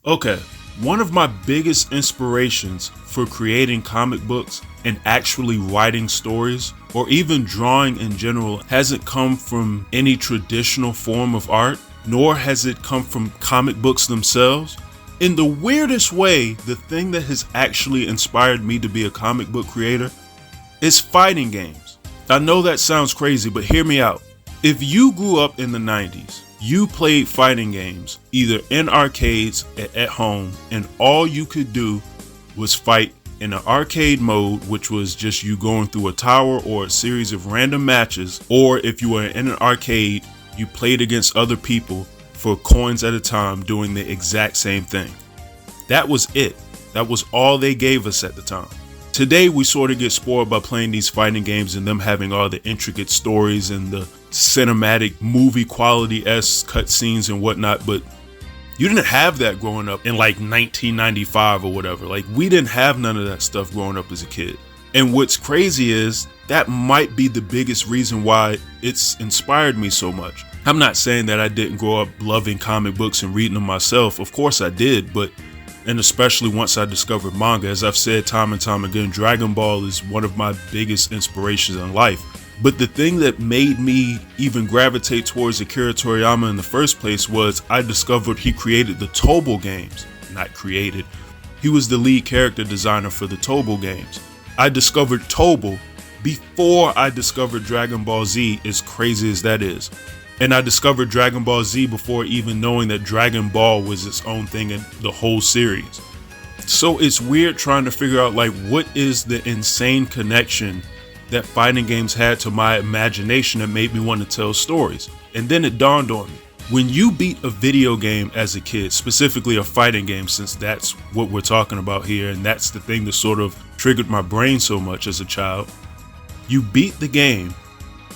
Okay, one of my biggest inspirations for creating comic books and actually writing stories, or even drawing in general, hasn't come from any traditional form of art, nor has it come from comic books themselves. In the weirdest way, the thing that has actually inspired me to be a comic book creator is fighting games. I know that sounds crazy, but hear me out. If you grew up in the 90s, you played fighting games either in arcades or at home, and all you could do was fight in an arcade mode, which was just you going through a tower or a series of random matches, or if you were in an arcade, you played against other people for coins at a time doing the exact same thing. That was it. That was all they gave us at the time. Today, we sort of get spoiled by playing these fighting games and them having all the intricate stories and the cinematic movie quality-esque cutscenes and whatnot, but you didn't have that growing up in like 1995 or whatever. Like, we didn't have none of that stuff growing up as a kid. And what's crazy is that might be the biggest reason why it's inspired me so much. I'm not saying that I didn't grow up loving comic books and reading them myself. Of course I did, and especially once I discovered manga. As I've said time and time again, Dragon Ball is one of my biggest inspirations in life. But the thing that made me even gravitate towards Akira Toriyama in the first place was I discovered he created the Tobo games. Not created. He was the lead character designer for the Tobo games. I discovered Tobo before I discovered Dragon Ball Z, as crazy as that is. And I discovered Dragon Ball Z before even knowing that Dragon Ball was its own thing in the whole series. So it's weird trying to figure out like what is the insane connection that fighting games had to my imagination that made me want to tell stories. And then it dawned on me. When you beat a video game as a kid, specifically a fighting game, since that's what we're talking about here, and that's the thing that sort of triggered my brain so much as a child, you beat the game,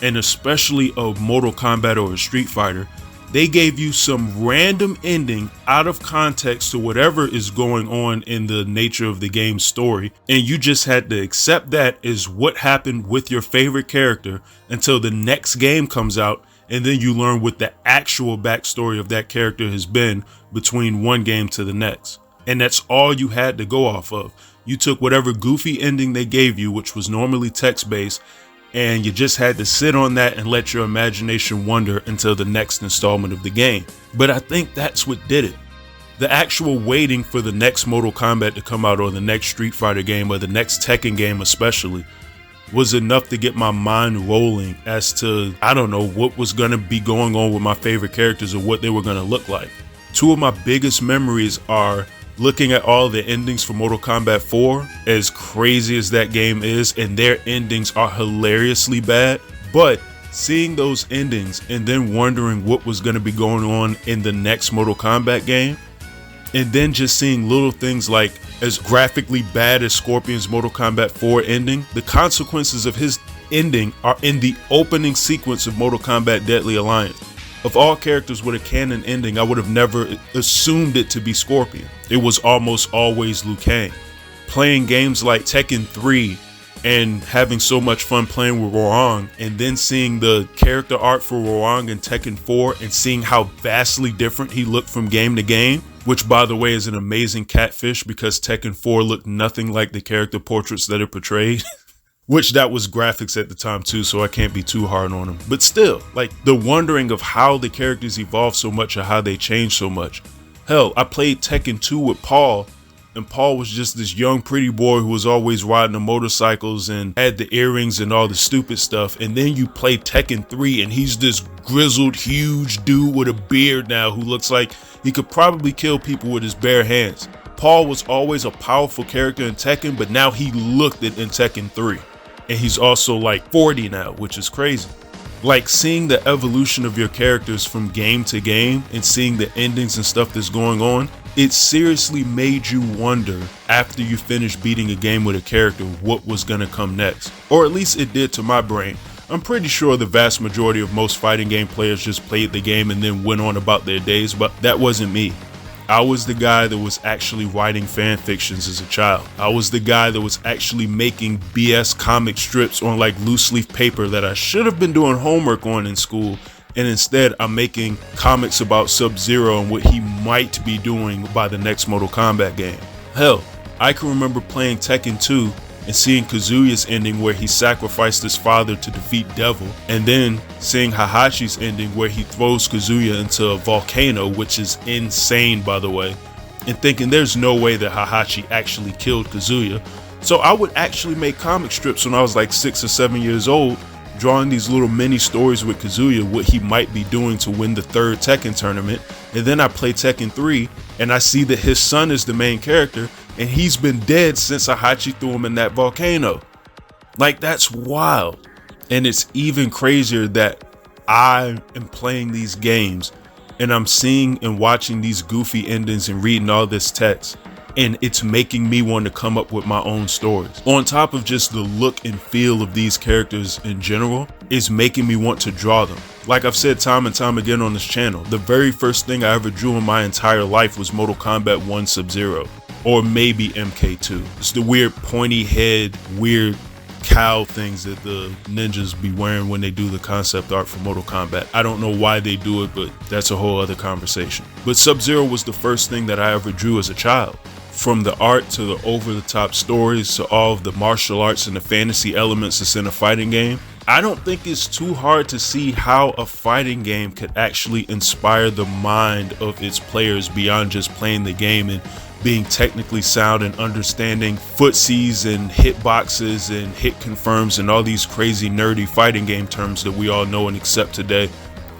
and especially a Mortal Kombat or a Street Fighter, they gave you some random ending out of context to whatever is going on in the nature of the game's story, and you just had to accept that as what happened with your favorite character until the next game comes out, and then you learn what the actual backstory of that character has been between one game to the next. And that's all you had to go off of. You took whatever goofy ending they gave you, which was normally text-based, and you just had to sit on that and let your imagination wander until the next installment of the game. But I think that's what did it. The actual waiting for the next Mortal Kombat to come out, or the next Street Fighter game, or the next Tekken game especially, was enough to get my mind rolling as to, I don't know, what was going to be going on with my favorite characters or what they were going to look like. Two of my biggest memories are looking at all the endings for Mortal Kombat 4, as crazy as that game is, and their endings are hilariously bad, but seeing those endings and then wondering what was going to be going on in the next Mortal Kombat game, and then just seeing little things like, as graphically bad as Scorpion's Mortal Kombat 4 ending, the consequences of his ending are in the opening sequence of Mortal Kombat Deadly Alliance. Of all characters with a canon ending, I would have never assumed it to be Scorpion. It was almost always Liu Kang. Playing games like Tekken 3 and having so much fun playing with Roang, and then seeing the character art for Roang in Tekken 4 and seeing how vastly different he looked from game to game, which by the way is an amazing catfish because Tekken 4 looked nothing like the character portraits that it portrayed. Which that was graphics at the time too, so I can't be too hard on them. But still, like the wondering of how the characters evolved so much or how they changed so much. Hell, I played Tekken 2 with Paul, and Paul was just this young pretty boy who was always riding the motorcycles and had the earrings and all the stupid stuff. And then you play Tekken 3 and he's this grizzled, huge dude with a beard now who looks like he could probably kill people with his bare hands. Paul was always a powerful character in Tekken, but now he looked it in Tekken 3. And he's also like 40 now, which is crazy. Like seeing the evolution of your characters from game to game and seeing the endings and stuff that's going on, it seriously made you wonder after you finished beating a game with a character what was gonna come next. Or at least it did to my brain. I'm pretty sure the vast majority of most fighting game players just played the game and then went on about their days, but that wasn't me. I was the guy that was actually writing fan fictions as a child. I was the guy that was actually making BS comic strips on like loose leaf paper that I should have been doing homework on in school and instead I'm making comics about Sub-Zero and what he might be doing by the next Mortal Kombat game. Hell, I can remember playing Tekken 2 and seeing Kazuya's ending where he sacrificed his father to defeat Devil, and then seeing Heihachi's ending where he throws Kazuya into a volcano, which is insane by the way, and thinking there's no way that Heihachi actually killed Kazuya. So I would actually make comic strips when I was like 6 or 7 years old, drawing these little mini stories with Kazuya, what he might be doing to win the 3rd Tekken tournament, and then I play Tekken 3 and I see that his son is the main character and he's been dead since Heihachi threw him in that volcano. Like, that's wild. And it's even crazier that I am playing these games and I'm seeing and watching these goofy endings and reading all this text, and it's making me want to come up with my own stories. On top of just the look and feel of these characters in general, is making me want to draw them. Like I've said time and time again on this channel, the very first thing I ever drew in my entire life was Mortal Kombat 1 Sub-Zero, or maybe MK2. It's the weird pointy head, weird cow things that the ninjas be wearing when they do the concept art for Mortal Kombat. I don't know why they do it, but that's a whole other conversation. But Sub-Zero was the first thing that I ever drew as a child. From the art to the over-the-top stories to all of the martial arts and the fantasy elements that's in a fighting game, I don't think it's too hard to see how a fighting game could actually inspire the mind of its players beyond just playing the game and being technically sound and understanding footsies and hitboxes and hit confirms and all these crazy nerdy fighting game terms that we all know and accept today.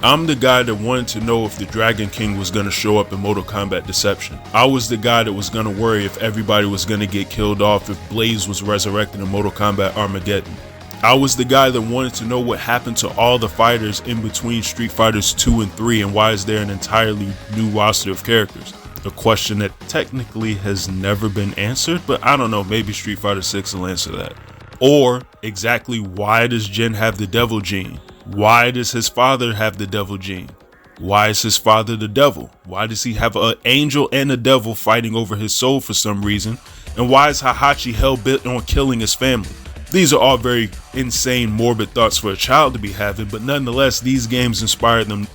I'm the guy that wanted to know if the Dragon King was going to show up in Mortal Kombat Deception. I was the guy that was going to worry if everybody was going to get killed off if Blaze was resurrected in Mortal Kombat Armageddon. I was the guy that wanted to know what happened to all the fighters in between Street Fighters 2 and 3 and why is there an entirely new roster of characters. A question that technically has never been answered, but I don't know, maybe Street Fighter 6 will answer that. Or exactly why does Jin have the devil gene? Why does his father have the devil gene? Why is his father the devil? Why does he have an angel and a devil fighting over his soul for some reason? And why is Heihachi hell-bent on killing his family? These are all very insane, morbid thoughts for a child to be having, but nonetheless, these games inspired them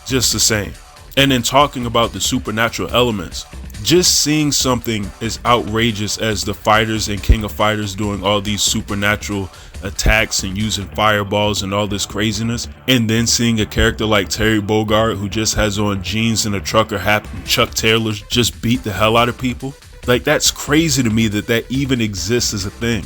just the same. And in talking about the supernatural elements, just seeing something as outrageous as the fighters and King of Fighters doing all these supernatural attacks and using fireballs and all this craziness, and then seeing a character like Terry Bogard who just has on jeans and a trucker hat and Chuck Taylors just beat the hell out of people, like, that's crazy to me that that even exists as a thing.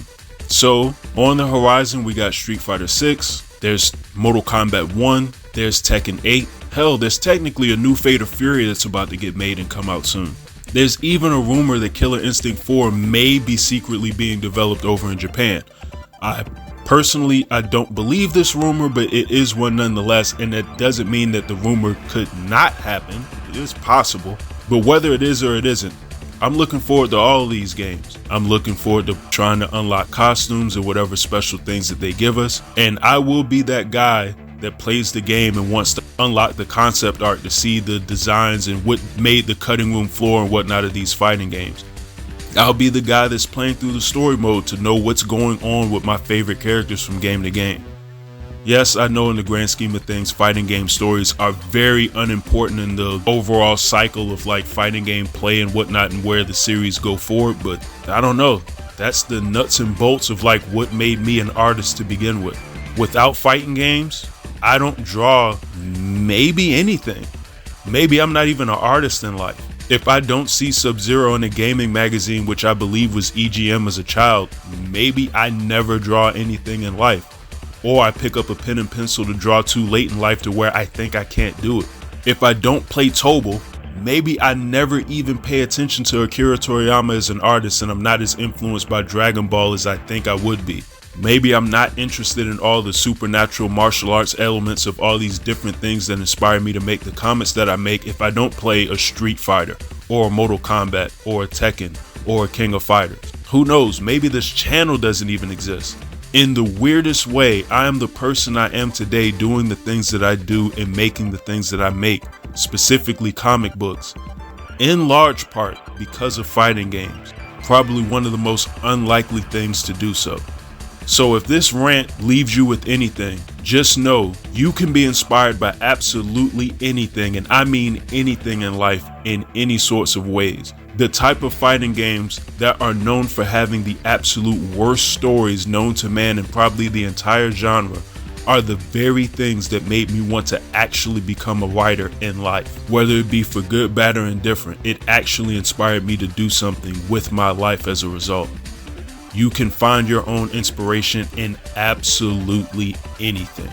So on the horizon we got Street Fighter 6, there's Mortal Kombat 1, there's Tekken 8, hell, there's technically a new Fate of Fury that's about to get made and come out soon. There's even a rumor that Killer Instinct 4 may be secretly being developed over in Japan. I don't believe this rumor, but it is one nonetheless, and that doesn't mean that the rumor could not happen. It is possible, but whether it is or it isn't, I'm looking forward to all of these games. I'm looking forward to trying to unlock costumes or whatever special things that they give us, and I will be that guy that plays the game and wants to unlock the concept art to see the designs and what made the cutting room floor and whatnot of these fighting games. I'll be the guy that's playing through the story mode to know what's going on with my favorite characters from game to game. Yes, I know in the grand scheme of things, fighting game stories are very unimportant in the overall cycle of like fighting game play and whatnot and where the series go forward, but I don't know. That's the nuts and bolts of like what made me an artist to begin with. Without fighting games, I don't draw maybe anything. Maybe I'm not even an artist in life. If I don't see Sub-Zero in a gaming magazine, which I believe was EGM as a child, maybe I never draw anything in life. Or I pick up a pen and pencil to draw too late in life to where I think I can't do it. If I don't play Tobal, maybe I never even pay attention to Akira Toriyama as an artist and I'm not as influenced by Dragon Ball as I think I would be. Maybe I'm not interested in all the supernatural martial arts elements of all these different things that inspire me to make the comments that I make if I don't play a Street Fighter or a Mortal Kombat or a Tekken or a King of Fighters. Who knows, maybe this channel doesn't even exist. In the weirdest way, I am the person I am today doing the things that I do and making the things that I make, specifically comic books, in large part because of fighting games. Probably one of the most unlikely things to do so. So if this rant leaves you with anything, just know you can be inspired by absolutely anything, and I mean anything in life in any sorts of ways. The type of fighting games that are known for having the absolute worst stories known to man and probably the entire genre are the very things that made me want to actually become a writer in life. Whether it be for good, bad, or indifferent, it actually inspired me to do something with my life as a result. You can find your own inspiration in absolutely anything.